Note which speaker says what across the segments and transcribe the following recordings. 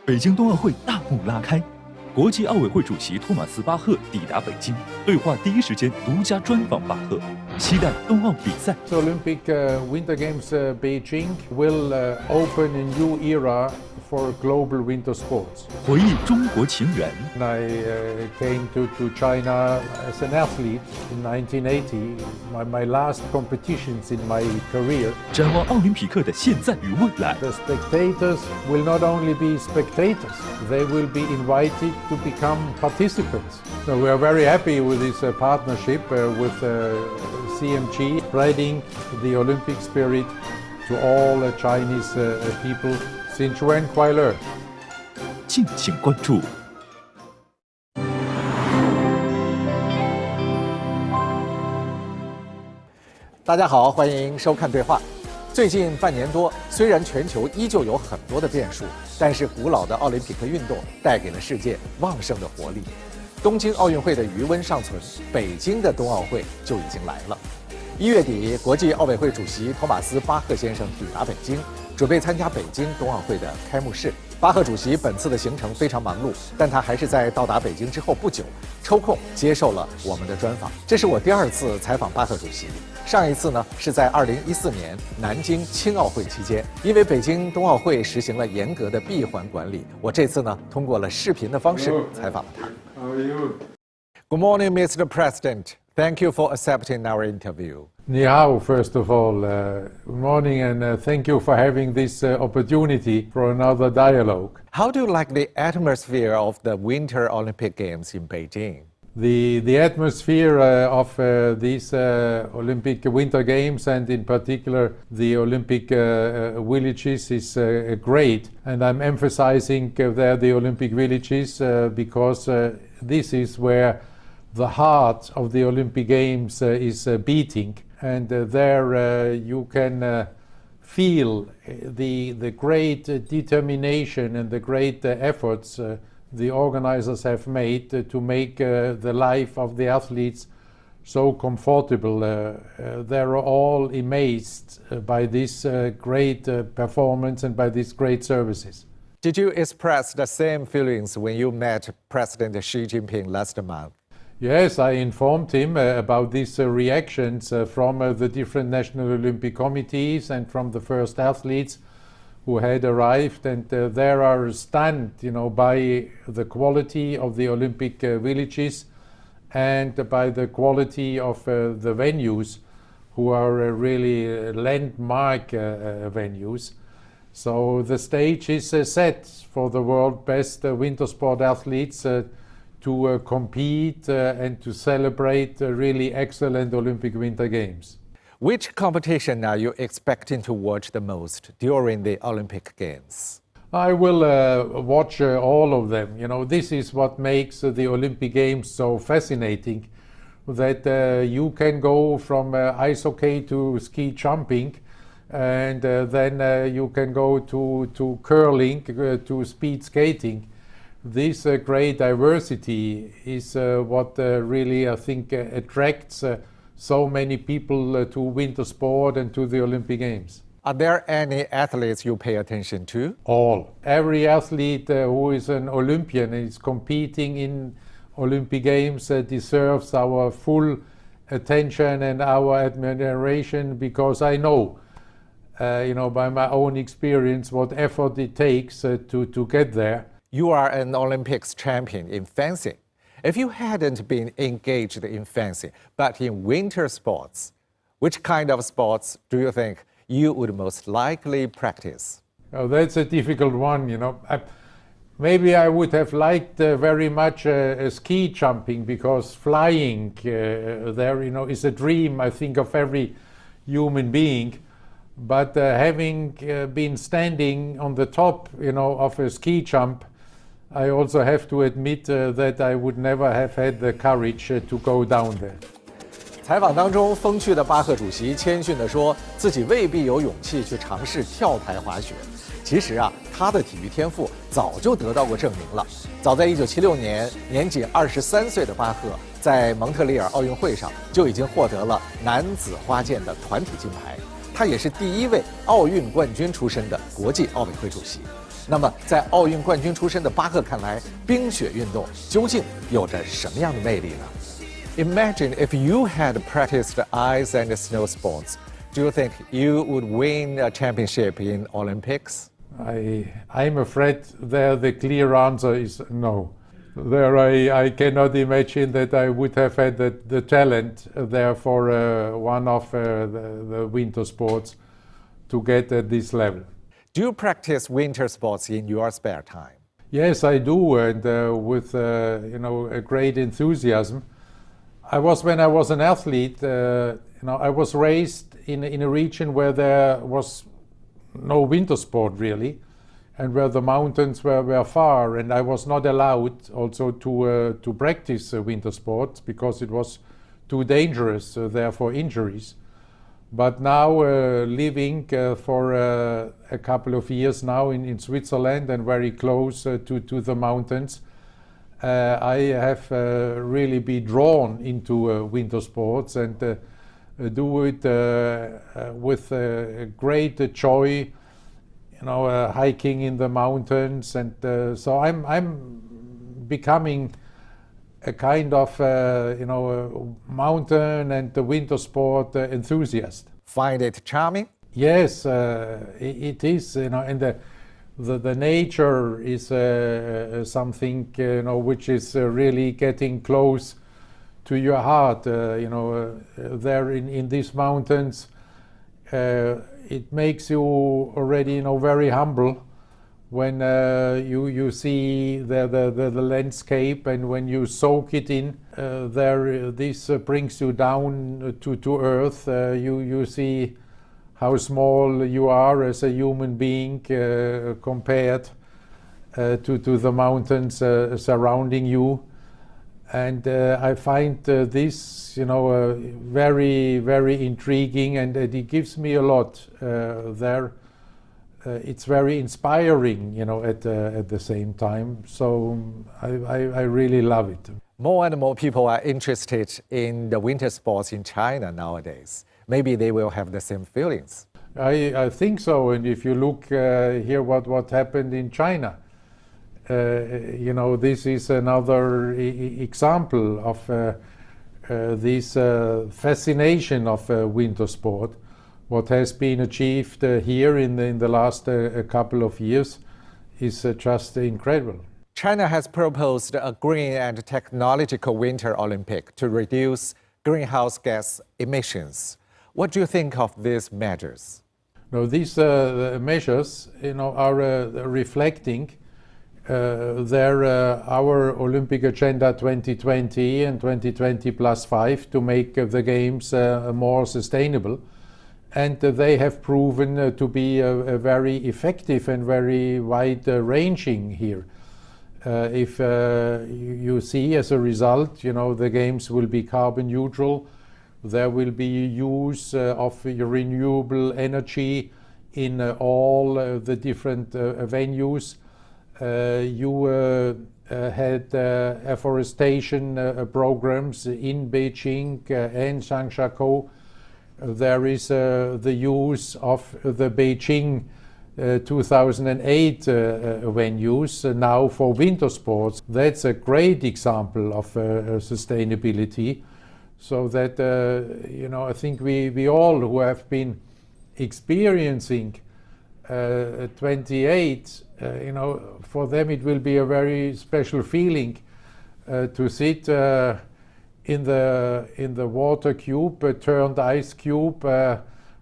Speaker 1: 北京冬奥会大幕拉开，国际奥委会主席托马斯·巴赫抵达北京，对话第一时间独家专访巴赫，期待冬奥比赛。
Speaker 2: Olympic Winter Games Beijing will open a new era for global winter sports.
Speaker 1: 回忆中国情缘。
Speaker 2: I came to China as an athlete in 1980, my last competitions in my career.
Speaker 1: 展望奥林匹克的现在与未来。
Speaker 2: The spectators will not only be spectators, they will be invited to become participants. So we are very happy with this partnership with CMG, spreading the Olympic spirit to all Chinese people. 新春快乐！
Speaker 1: 敬请关注。
Speaker 3: 大家好，欢迎收看对话。最近半年多，虽然全球依旧有很多的变数，但是古老的奥林匹克运动带给了世界旺盛的活力。东京奥运会的余温尚存，北京的冬奥会就已经来了。1月底，国际奥委会主席托马斯·巴赫先生抵达北京，准备参加北京冬奥会的开幕式。巴赫主席本次的行程非常忙碌，但他还是在到达北京之后不久，抽空接受了我们的专访。这是我第2次采访巴赫主席，上一次呢是在2014年南京青奥会期间，因为北京冬奥会实行了严格的闭环管理，我这次呢通过了视频的方式采访了他。
Speaker 2: How are you?
Speaker 3: Good morning, Mr. President. Thank you for accepting our interview.
Speaker 2: Ni hao, first of all. Good morning, and thank you for having this opportunity for another dialogue.
Speaker 3: How do you like the atmosphere of the Winter Olympic Games in Beijing?
Speaker 2: The atmosphere of these Olympic Winter Games, and in particular the Olympic villages, is great. And I'm emphasizing there the Olympic villages because this is where the heart of the Olympic Games is beating. And there you can feel the great determination and the great efforts the organizers have made to make the life of the athletes so comfortable. They're all amazed by this great performance and by these great services.
Speaker 3: Did you express the same feelings when you met President Xi Jinping last month?
Speaker 2: Yes, I informed him about these reactions from the different National Olympic Committees and from the first athletes who had arrived, and they are stunned, by the quality of the Olympic villages and by the quality of the venues, who are really landmark venues. So the stage is set for the world best winter sport athletes to compete and to celebrate really excellent Olympic Winter Games.
Speaker 3: Which competition are you expecting to watch the most during the Olympic Games?
Speaker 2: I will watch all of them. This is what makes the Olympic Games so fascinating, that you can go from ice hockey to ski jumping, and then you can go to curling, to speed skating. This great diversity is what really, I think, attracts so many people to winter sport and to the Olympic Games.
Speaker 3: Are there any athletes you pay attention to?
Speaker 2: All. Every athlete who is an Olympian and is competing in Olympic Games deserves our full attention and our admiration, because I know, by my own experience, what effort it takes to get there.
Speaker 3: You are an Olympics champion in fencing. If you hadn't been engaged in fencing, but in winter sports, which kind of sports do you think you would most likely practice?
Speaker 2: Oh, that's a difficult one, Maybe I would have liked very much ski jumping, because flying there, is a dream, I think, of every human being. But having been standing on the top, of a ski jump, I also have to admit that I would never have had the courage to go down there.
Speaker 3: 采访当中，风趣的巴赫主席谦逊地说，自己未必有勇气去尝试跳台滑雪。其实啊，他的体育天赋早就得到过证明了。早在1976年，年仅23岁的巴赫在蒙特利尔奥运会上就已经获得了男子花剑的团体金牌。他也是第1位奥运冠军出身的国际奥委会主席。那么，在奥运冠军出身的巴赫看来，冰雪运动究竟有着什么样的魅力呢？ Imagine if you had practiced ice and snow sports. Do you think you would win a championship in Olympics?
Speaker 2: I'm afraid there the clear answer is no. There I cannot imagine that I would have had the talent there for one of the winter sports to get at this level.
Speaker 3: Do you practice winter sports in your spare time?
Speaker 2: Yes, I do, and with a great enthusiasm. When I was an athlete, I was raised in a region where there was no winter sport really, and where the mountains were far, and I was not allowed also to practice winter sports because it was too dangerous, therefore injuries. But now living for a couple of years now in Switzerland and very close to the mountains, I have really been drawn into winter sports and do it with great joy, hiking in the mountains, and so I'm becoming a kind of mountain and the winter sport enthusiast.
Speaker 3: Find it charming?
Speaker 2: Yes, it is, and the nature is something which is really getting close to your heart. There in these mountains, it makes you already very humble when you see the landscape, and when you soak it in, this brings you down to earth. You see how small you are as a human being compared to the mountains surrounding you. And I find this, very, very intriguing, and it gives me a lot there. It's very inspiring, at the same time. So I really love it.
Speaker 3: More and more people are interested in the winter sports in China nowadays. Maybe they will have the same feelings.
Speaker 2: I think so. And if you look here what happened in China, this is another example of this fascination of winter sport. What has been achieved here in the last couple of years is just incredible.
Speaker 3: China has proposed a green and technological winter Olympic to reduce greenhouse gas emissions. What do you think of these measures?
Speaker 2: These measures, are reflecting our Olympic Agenda 2020 and 2020+5 to make the games more sustainable. And they have proven to be very effective and very wide-ranging here. If you see as a result, the games will be carbon neutral. There will be use of renewable energy in all the different venues. You had afforestation programs in Beijing and Zhangjiakou. There is the use of the Beijing 2008 venues now for winter sports. That's a great example of sustainability. So that, I think we all who have been experiencing 28, for them it will be a very special feeling to sit in the water cube, turned ice cube,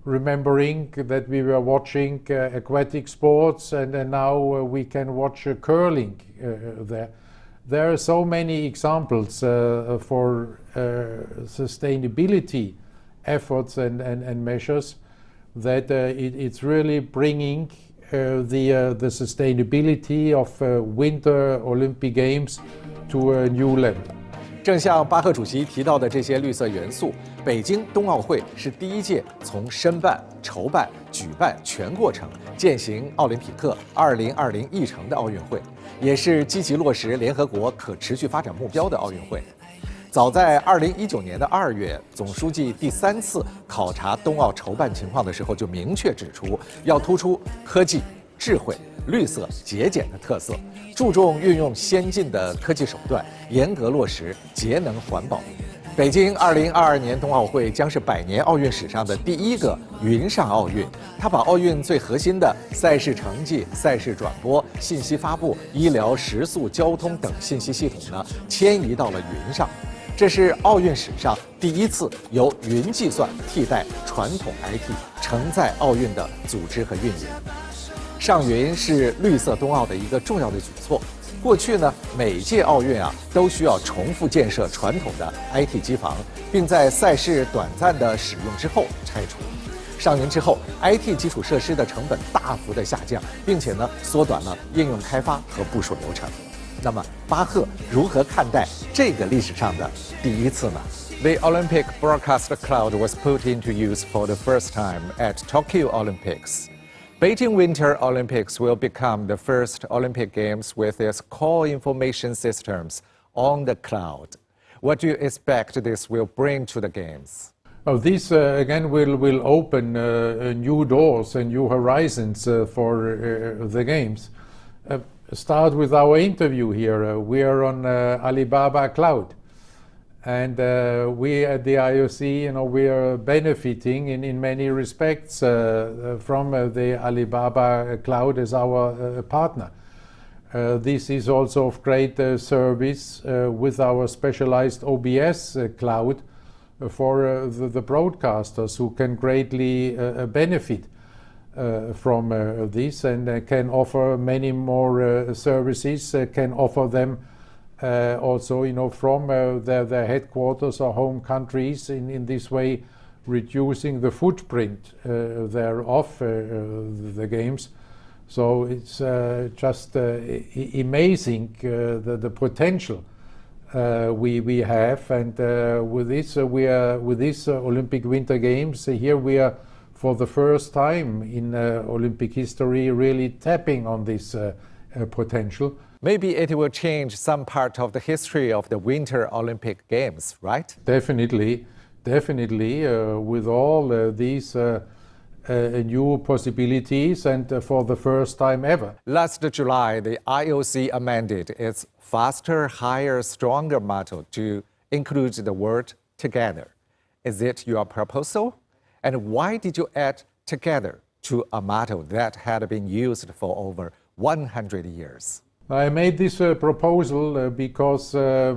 Speaker 2: remembering that we were watching aquatic sports, and now we can watch curling there. There are so many examples for sustainability efforts and measures that it's really bringing the sustainability of Winter Olympic Games to a new level.
Speaker 3: 正像巴赫主席提到的这些绿色元素，北京冬奥会是第一届从申办、筹办、举办全过程践行奥林匹克2020议程的奥运会，也是积极落实联合国可持续发展目标的奥运会。早在2019年的2月，总书记第3次考察冬奥筹办情况的时候，就明确指出，要突出科技、智慧、绿色、节俭的特色，注重运用先进的科技手段，严格落实节能环保。北京2022年冬奥会将是100年奥运史上的第一个云上奥运，它把奥运最核心的赛事成绩、赛事转播、信息发布、医疗、食宿、交通等信息系统呢迁移到了云上。这是奥运史上第一次由云计算替代传统 IT 承载奥运的组织和运营。上云是绿色冬奥的一个重要的举措。过去呢，每届奥运都需要重复建设传统的 IT 机房，并在赛事短暂的使用之后拆除。上云之后 ，IT 基础设施的成本大幅的下降，并且呢，缩短了应用开发和部署流程。那么，巴赫如何看待这个历史上的第一次呢？ The Olympic broadcast cloud was put into use for the first time at Tokyo Olympics. Beijing Winter Olympics will become the first Olympic Games with its core information systems on the cloud. What do you expect this will bring to the Games?
Speaker 2: Oh, this again will open new doors and new horizons for the Games. Start with our interview here. We are on Alibaba Cloud. And we at the IOC, we are benefiting in many respects from the Alibaba Cloud as our partner. This is also of great service with our specialized OBS cloud for the broadcasters who can greatly benefit from this and can offer many more services, can offer them also, from their headquarters or home countries, in this way reducing the footprint thereof the Games. So it's just amazing the potential we have, and with this with this Olympic Winter Games here we are for the first time in Olympic history really tapping on this potential.
Speaker 3: Maybe it will change some part of the history of the Winter Olympic Games, right?
Speaker 2: Definitely, with all these new possibilities and for the first time ever.
Speaker 3: Last July, the IOC amended its faster, higher, stronger motto to include the word together. Is it your proposal? And why did you add together to a motto that had been used for over 100 years?
Speaker 2: I made this proposal because I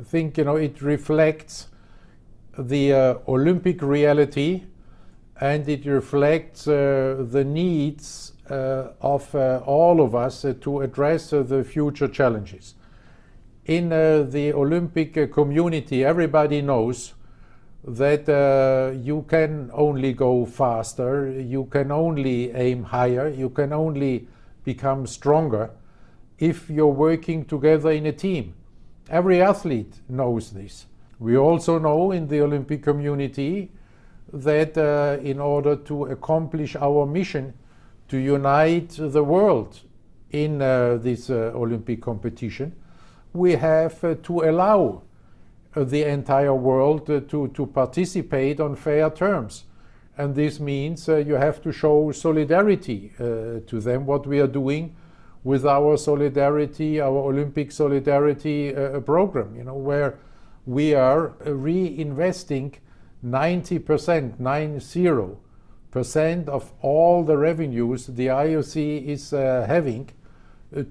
Speaker 2: think it reflects the Olympic reality, and it reflects the needs of all of us to address the future challenges. In the Olympic community, everybody knows that you can only go faster, you can only aim higher, you can only become stronger if you're working together in a team. Every athlete knows this. We also know in the Olympic community that in order to accomplish our mission to unite the world in this Olympic competition, we have to allow the entire world to participate on fair terms. And this means you have to show solidarity to them, what we are doing with our solidarity, our Olympic solidarity program, where we are reinvesting 90% of all the revenues the IOC is having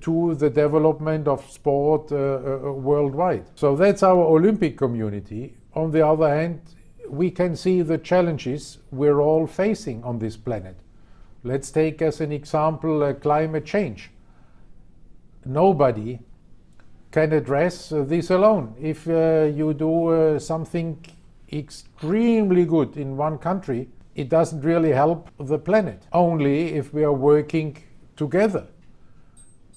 Speaker 2: to the development of sport worldwide. So that's our Olympic community. On the other hand, we can see the challenges we're all facing on this planet. Let's take as an example climate change. Nobody can address this alone. If you do something extremely good in one country, it doesn't really help the planet. Only if we are working together,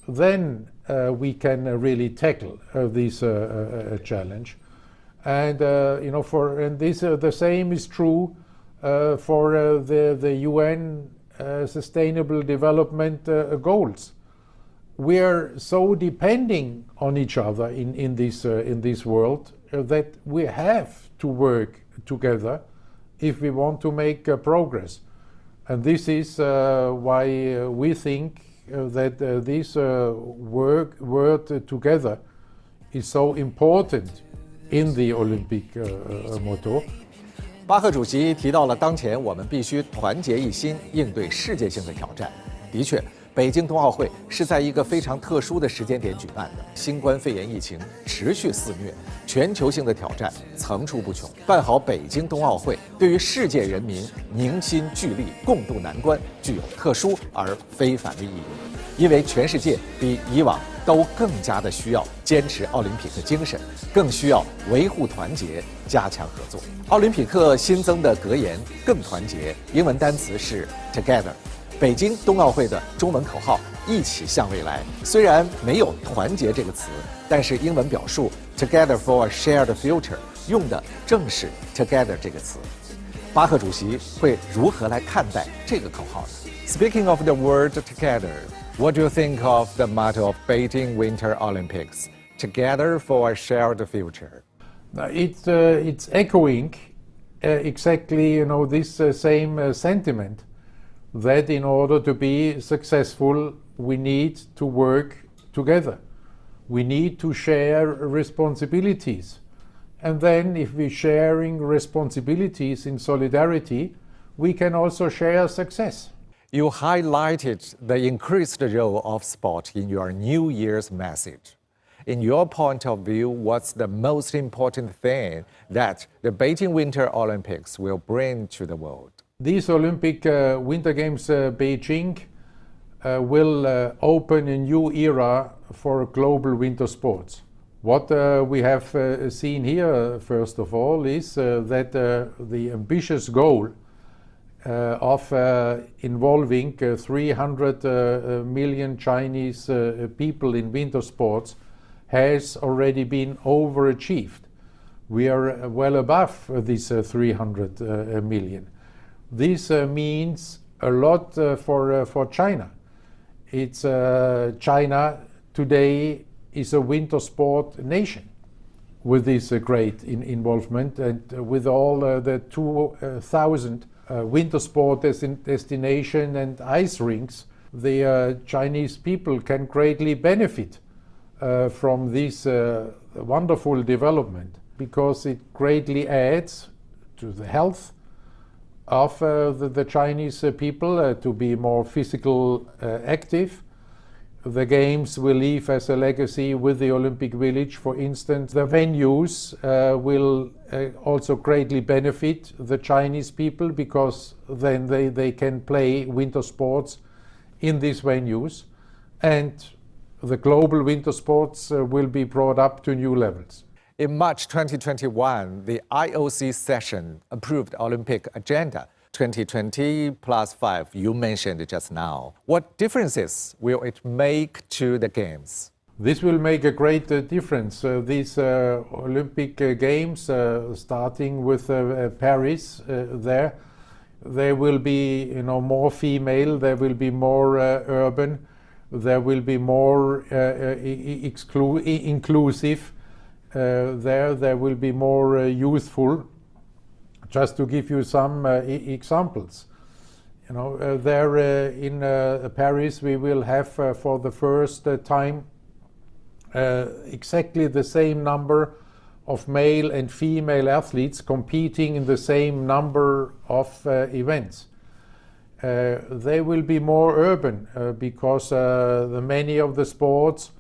Speaker 2: then we can really tackle this challenge. And the same is true for the UN Sustainable Development Goals. We are so depending on each other in this world that we have to work together if we want to make progress. And this is why we think that this word together is so important in the Olympic motto.
Speaker 3: 巴赫主席提到了当前我们必须团结一心，应对世界性的挑战。的确，北京冬奥会是在一个非常特殊的时间点举办的，新冠肺炎疫情持续肆虐，全球性的挑战层出不穷。办好北京冬奥会，对于世界人民凝心聚力共度难关，具有特殊而非凡的意义。因为全世界比以往都更加的需要坚持奥林匹克精神，更需要维护团结，加强合作。奥林匹克新增的格言“更团结”，英文单词是 Together。北京冬奥会的中文口号“一起向未来”，虽然没有“团结”这个词，但是英文表述 “Together for a shared future” 用的正是 “Together” 这个词。巴赫主席会如何来看待这个口号呢 ？Speaking of the word "together"。What do you think of the motto of Beijing Winter Olympics, "Together for a shared future"?
Speaker 2: It's echoing exactly, this same sentiment that in order to be successful, we need to work together. We need to share responsibilities. And then if we're sharing responsibilities in solidarity, we can also share success.
Speaker 3: You highlighted the increased role of sport in your New Year's message. In your point of view, what's the most important thing that the Beijing Winter Olympics will bring to the world?
Speaker 2: These Olympic Winter Games Beijing will open a new era for global winter sports. What we have seen here, first of all, is that the ambitious goal of involving 300 million Chinese people in winter sports has already been overachieved. We are well above this 300 million. This means a lot for China. It's China today is a winter sport nation with this great involvement, and with all the 2,000 winter sport destination and ice rinks, the Chinese people can greatly benefit from this wonderful development, because it greatly adds to the health of the Chinese people to be more physical active. The games will leave as a legacy with the Olympic Village, for instance. The venues will also greatly benefit the Chinese people, because then they can play winter sports in these venues, and the global winter sports will be brought up to new levels.
Speaker 3: In March 2021, the IOC session approved Olympic agenda 2020+5, you mentioned just now. What differences will it make to the Games?
Speaker 2: This will make a great difference. These Olympic Games, starting with Paris, there will be more female, there will be more urban, there will be more inclusive, there will be more youthful. Just to give you some examples, there in Paris we will have for the first time exactly the same number of male and female athletes competing in the same number of events. They will be more urban because many of the sports,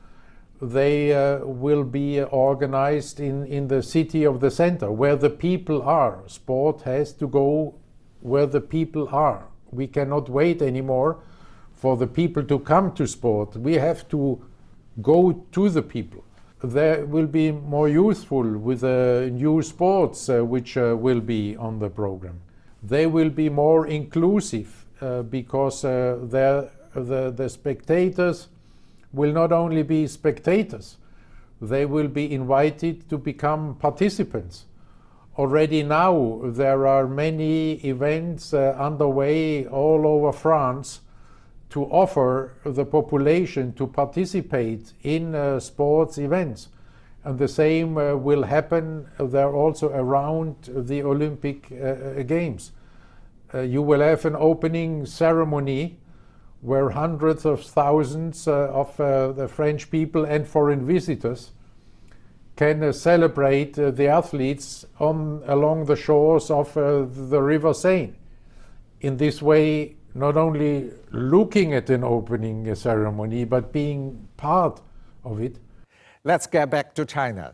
Speaker 2: they will be organized in the city of the center, where the people are. Sport has to go where the people are. We cannot wait anymore for the people to come to sport. We have to go to the people. There will be more youthful with new sports which will be on the program. They will be more inclusive because the spectators will not only be spectators, they will be invited to become participants. Already now there are many events underway all over France to offer the population to participate in sports events. And the same will happen there also around the Olympic Games. you will have an opening ceremony where hundreds of thousands of the French people and foreign visitors can celebrate the athletes along the shores of the River Seine. In this way, not only looking at an opening ceremony, but being part of it.
Speaker 3: Let's get back to China.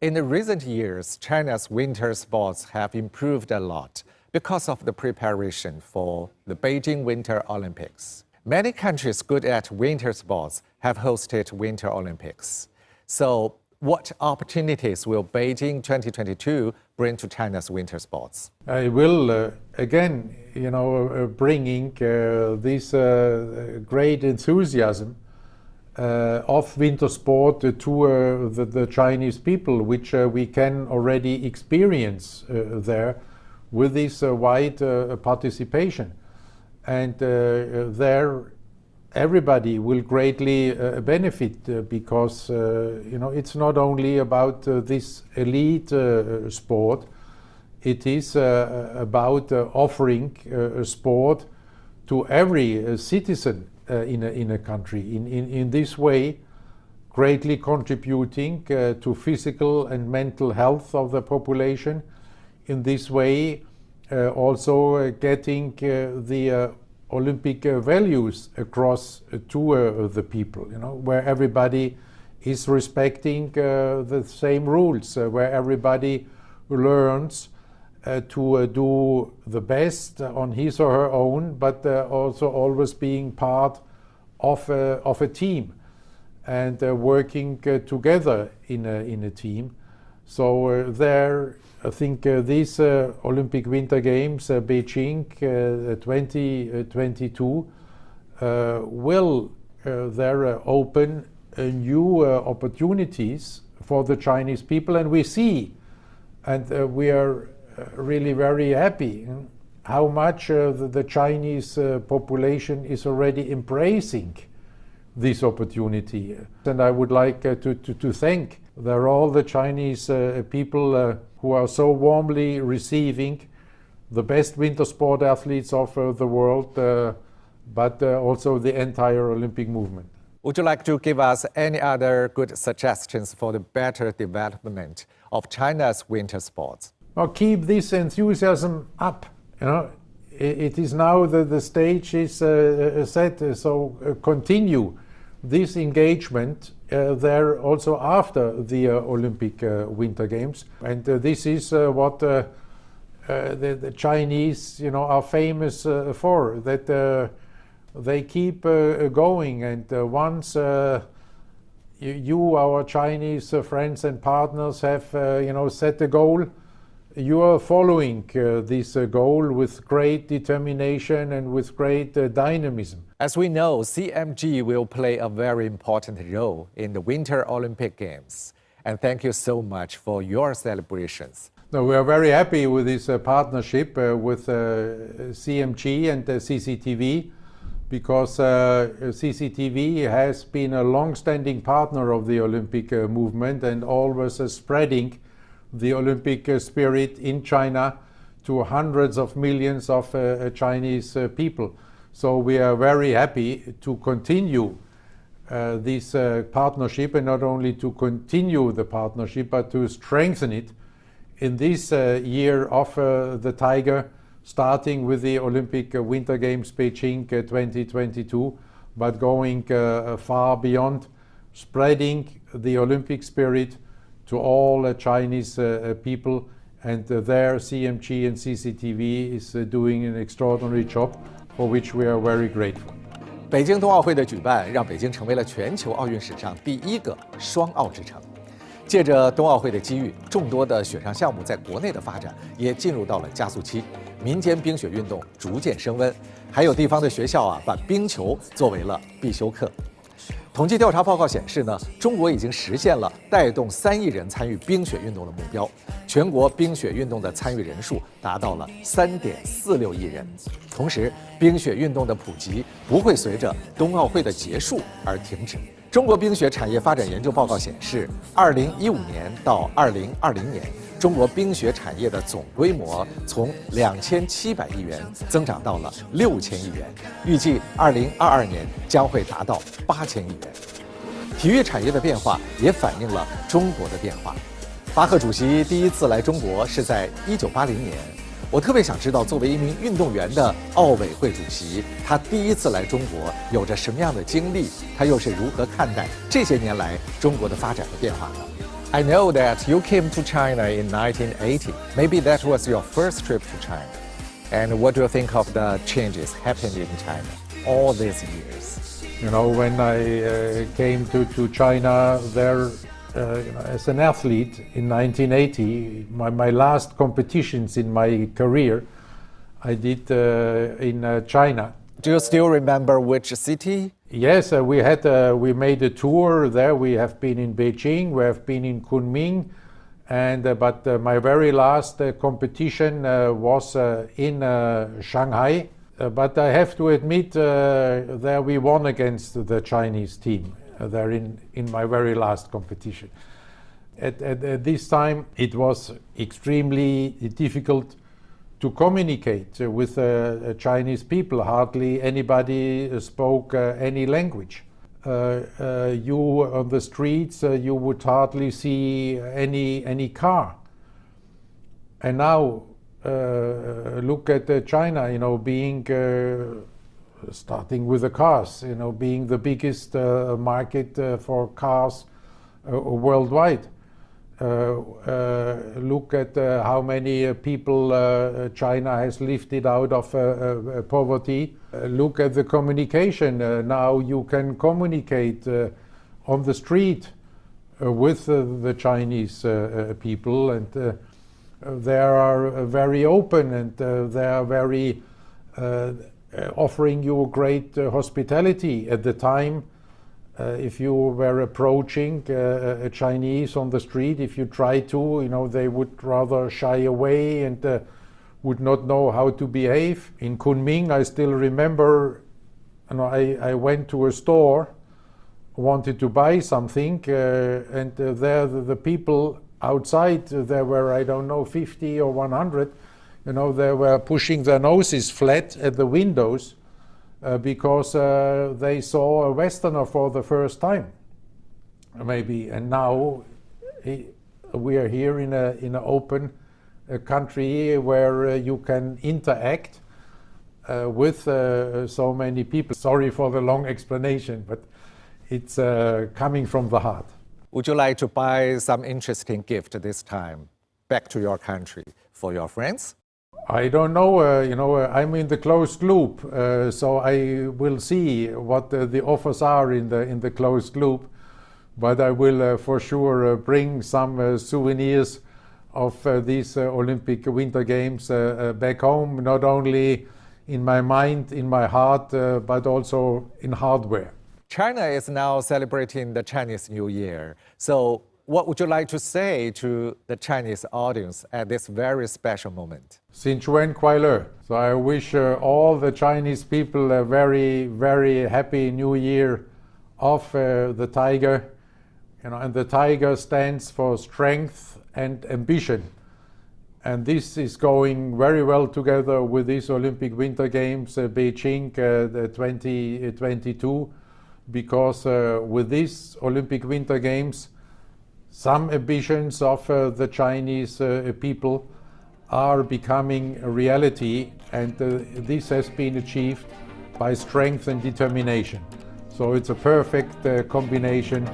Speaker 3: In the recent years, China's winter sports have improved a lot because of the preparation for the Beijing Winter Olympics. Many countries good at winter sports have hosted Winter Olympics. So, what opportunities will Beijing 2022 bring to China's winter sports?
Speaker 2: I will, again, bringing this great enthusiasm of winter sport to the Chinese people, which we can already experience there with this wide participation. And there everybody will greatly benefit because it's not only about this elite sport, it is about offering sport to every citizen in a country. In this way, greatly contributing to physical and mental health of the population. In this way, also getting the Olympic values across to the people, where everybody is respecting the same rules, where everybody learns to do the best on his or her own, but also always being part of a team and working together in a team. So there, I think these Olympic Winter Games, Beijing 2022, will there open new opportunities for the Chinese people, and we see, and we are really very happy how much the Chinese population is already embracing this opportunity. And I would like to thank all the Chinese people who are so warmly receiving the best winter sport athletes of the world, but also the entire Olympic movement.
Speaker 3: Would you like to give us any other good suggestions for the better development of China's winter sports?
Speaker 2: Well, keep this enthusiasm up. It is now the stage is set, so continue this engagement there also after the Olympic Winter Games. And this is what the Chinese, are famous for, that they keep going. And once you, our Chinese friends and partners, have set a goal, you are following this goal with great determination and with great dynamism.
Speaker 3: As we know, CMG will play a very important role in the Winter Olympic Games. And thank you so much for your celebrations.
Speaker 2: No, we are very happy with this partnership with CMG and CCTV, because CCTV has been a long-standing partner of the Olympic movement and always spreading the Olympic spirit in China to hundreds of millions of Chinese people. So we are very happy to continue this partnership, and not only to continue the partnership, but to strengthen it in this year of the Tiger, starting with the Olympic Winter Games Beijing 2022, but going far beyond, spreading the Olympic spirit to all Chinese people, and their CMG and CCTV is doing an extraordinary job, for which we are very grateful.
Speaker 3: 北京冬奥会的举办，让北京成为了全球奥运史上第一个双奥之城。借着冬奥会的机遇，众多的雪上项目在国内的发展也进入到了加速期，民间冰雪运动逐渐升温，还有地方的学校把冰球作为了必修课。统计调查报告显示呢，中国已经实现了带动3亿人参与冰雪运动的目标，全国冰雪运动的参与人数达到了3.46亿人。同时，冰雪运动的普及不会随着冬奥会的结束而停止，中国冰雪产业发展研究报告显示，2015年到2020年，中国冰雪产业的总规模从2700亿元增长到了6000亿元，预计2022年将会达到8000亿元。体育产业的变化也反映了中国的变化。巴赫主席第一次来中国是在1980年。我特别想知道，作为一名运动员的奥委会主席，他第一次来中国有着什么样的经历？他又是如何看待这些年来中国的发展和变化呢？ I know that you came to China in 1980. Maybe that was your first trip to China. And what do you think of the changes happened in China all these years?
Speaker 2: You know, when I came to China there as an athlete in 1980, my last competitions in my career I did in China.
Speaker 3: Do you still remember which city?
Speaker 2: Yes, we made a tour there. We have been in Beijing, we have been in Kunming, but my very last competition was in Shanghai. But I have to admit, there we won against the Chinese team. There in my very last competition. At this time, it was extremely difficult to communicate with Chinese people. Hardly anybody spoke any language. You on the streets, you would hardly see any car. And now, look at China, you know, being starting with the cars, you know, being the biggest market for cars worldwide. Look at how many people China has lifted out of poverty. Look at the communication. Now you can communicate on the street with the Chinese people, and they are very open, and they are very offering you great hospitality. At the time, if you were approaching a Chinese on the street, if you tried to, you know, they would rather shy away and would not know how to behave. In Kunming, I still remember, you know, I went to a store, wanted to buy something, and there the people outside, there were, I don't know, 50 or 100, you know, they were pushing their noses flat at the windows because they saw a Westerner for the first time, maybe. And now we are here in an open country where you can interact with so many people. Sorry for the long explanation, but it's coming from the heart.
Speaker 3: Would you like to buy some interesting gift this time back to your country for your friends?
Speaker 2: I don't know, you know, I'm in the closed loop, so I will see what the offers are in the closed loop, but I will for sure bring some souvenirs of these Olympic Winter Games back home, not only in my mind, in my heart, but also in hardware.
Speaker 3: China is now celebrating the Chinese New Year, so what would you like to say to the Chinese audience at this very special moment?
Speaker 2: Xin Chuan Kuai Le. So I wish all the Chinese people a very, very happy New Year of the tiger. You know, and the tiger stands for strength and ambition. And this is going very well together with these Olympic Winter Games, Beijing the 2022, because with these Olympic Winter Games, some ambitions of the Chinese people are becoming a reality, and this has been achieved by strength and determination. So it's a perfect combination.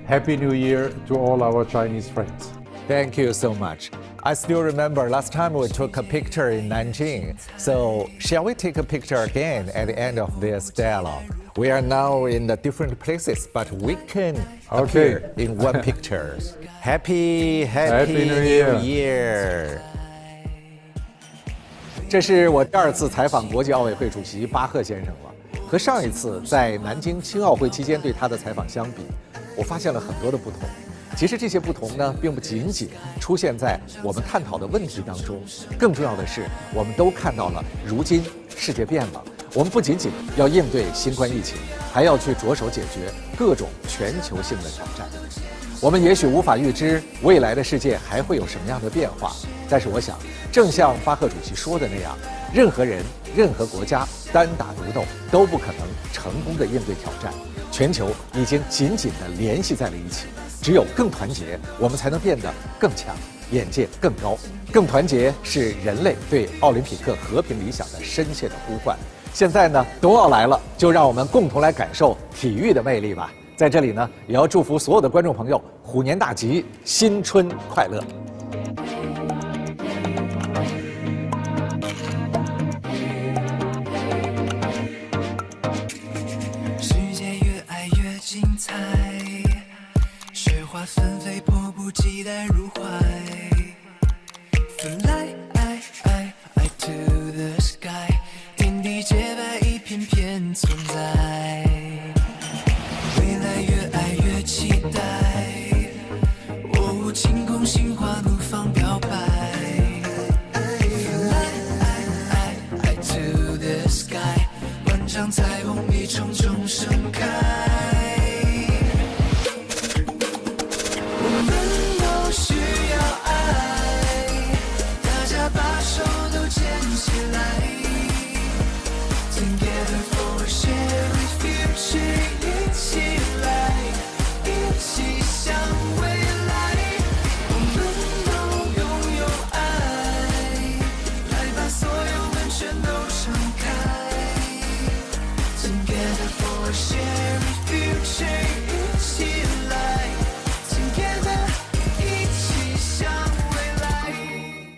Speaker 2: Happy New Year to all our Chinese friends.
Speaker 3: Thank you so much. I still remember last time we took a picture in Nanjing. So shall we take a picture again at the end of this dialogue? We are now in the different places, but we can appear in one picture. Happy New Year! 这是我第二次采访国际奥委会主席巴赫先生了。和上一次在南京青奥会期间对他的采访相比，我发现了很多的不同。其实这些不同呢，并不仅仅出现在我们探讨的问题当中，更重要的是，我们都看到了，如今世界变了。我们不仅仅要应对新冠疫情，还要去着手解决各种全球性的挑战。我们也许无法预知未来的世界还会有什么样的变化，但是我想，正像巴赫主席说的那样，任何人、任何国家单打独斗都不可能成功的应对挑战。全球已经紧紧地联系在了一起，只有更团结，我们才能变得更强，眼界更高。更团结是人类对奥林匹克和平理想的深切的呼唤。现在呢，冬奥来了，就让我们共同来感受体育的魅力吧。在这里呢，也要祝福所有的观众朋友虎年大吉，新春快乐。
Speaker 4: 世界越爱越精彩，雪花纷飞，迫不及待入怀。Fly to the sky， 天地洁白，一片片存在。未来越爱越期待，我无晴空心花怒放表白。Fly to the sky， 万丈彩虹一重重盛开。我们都需要爱，大家把手都牵起来 ，Together for a shared future。